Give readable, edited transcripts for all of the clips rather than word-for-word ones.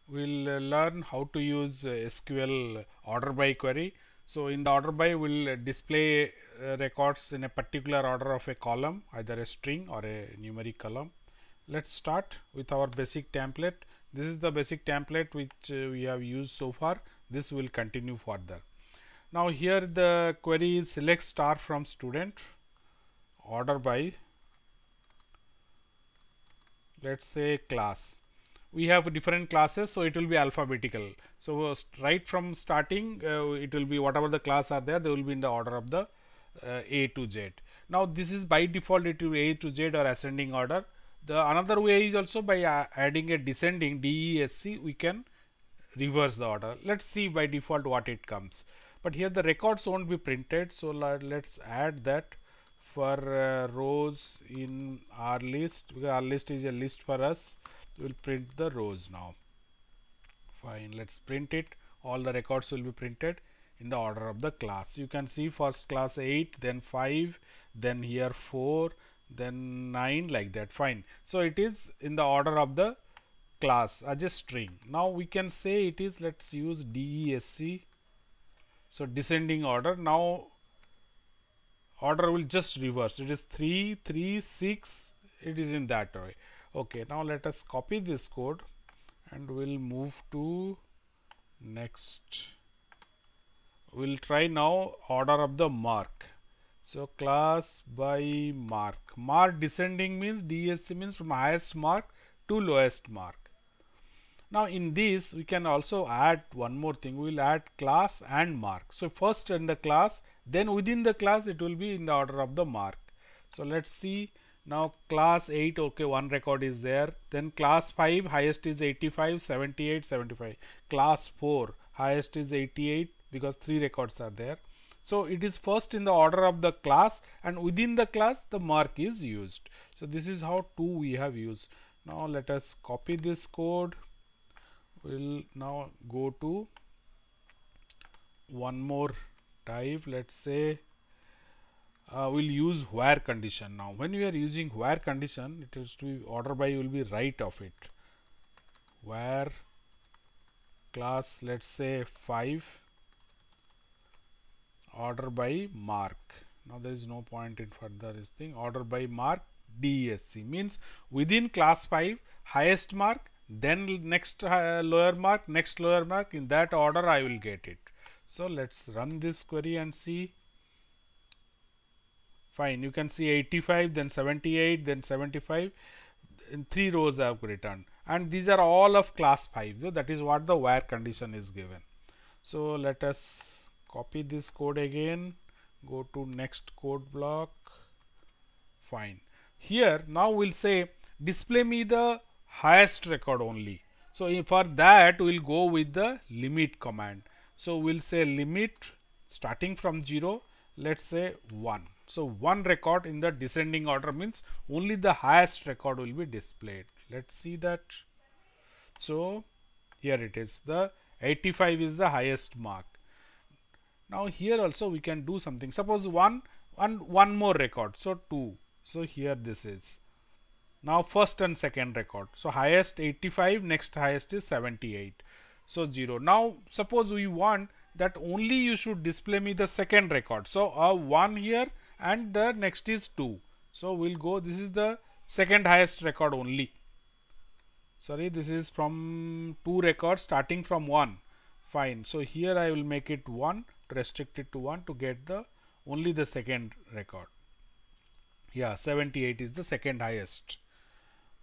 we'll learn how to use SQL order by query. So in the order by, we'll display records in a particular order of a column, either a string or a numeric column. Let's start with our basic template. This is the basic template which we have used so far. This will continue further. Now here the query is select star from student, order by, let's say class. We have different classes, so it will be alphabetical. So right from starting, it will be whatever the class are there, they will be in the order of the A to Z. Now this is by default, it will be A to Z or ascending order. The another way is also by adding a descending DESC, we can reverse the order. Let's see by default what it comes. But here the records won't be printed, so let's add that for rows in our list, because our list is a list for us. We'll print the rows now. Fine, let's print it. All the records will be printed in the order of the class. You can see first class 8, then 5, then here 4, then 9, like that. Fine. So it is in the order of the class as a string. Now we can say it is, let's use DESC. So descending order. Now order will just reverse. It is 3, 3, 6. It is in that way. Okay, now let us copy this code and we'll move to next. We'll try now order of the mark. So class by mark. Mark descending means DESC means from highest mark to lowest mark. Now in this we can also add one more thing. We will add class and mark. So first in the class, then within the class it will be in the order of the mark. So let's see. Now class 8, okay, one record is there. Then class 5, highest is 85, 78, 75. Class 4, highest is 88 because 3 records are there. So it is first in the order of the class, and within the class the mark is used. So this is how 2 we have used. Now let us copy this code. We'll now go to one more type. Let's say we'll use where condition. Now when we are using where condition, it is to be order by will be right of it. Where class, let's say 5, order by mark. Now there is no point in further this thing. Order by mark DESC means within class 5 highest mark, then next lower mark, next lower mark, in that order I will get it. So let's run this query and see. Fine, you can see 85, then 78, then 75. In 3 rows I have returned, and these are all of class 5. So that is what the where condition is given. So let us copy this code again, go to next code block. Fine. Here now we'll say display me the highest record only. So for that we'll go with the limit command. So we'll say limit starting from 0, let's say 1. So one record in the descending order means only the highest record will be displayed. Let's see that. So here it is, the 85 is the highest mark. Now here also we can do something. Suppose one more record, so 2. So here this is. Now first and second record. So highest 85, next highest is 78. So 0. Now suppose we want that only you should display me the second record. So 1 here and the next is 2. So we'll go, this is the second highest record only. Sorry, this is from 2 records starting from 1. Fine. So here I will make it 1, restrict it to 1 to get the only the second record. Yeah, 78 is the second highest.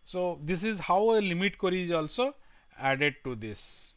So this is how a limit query is also added to this.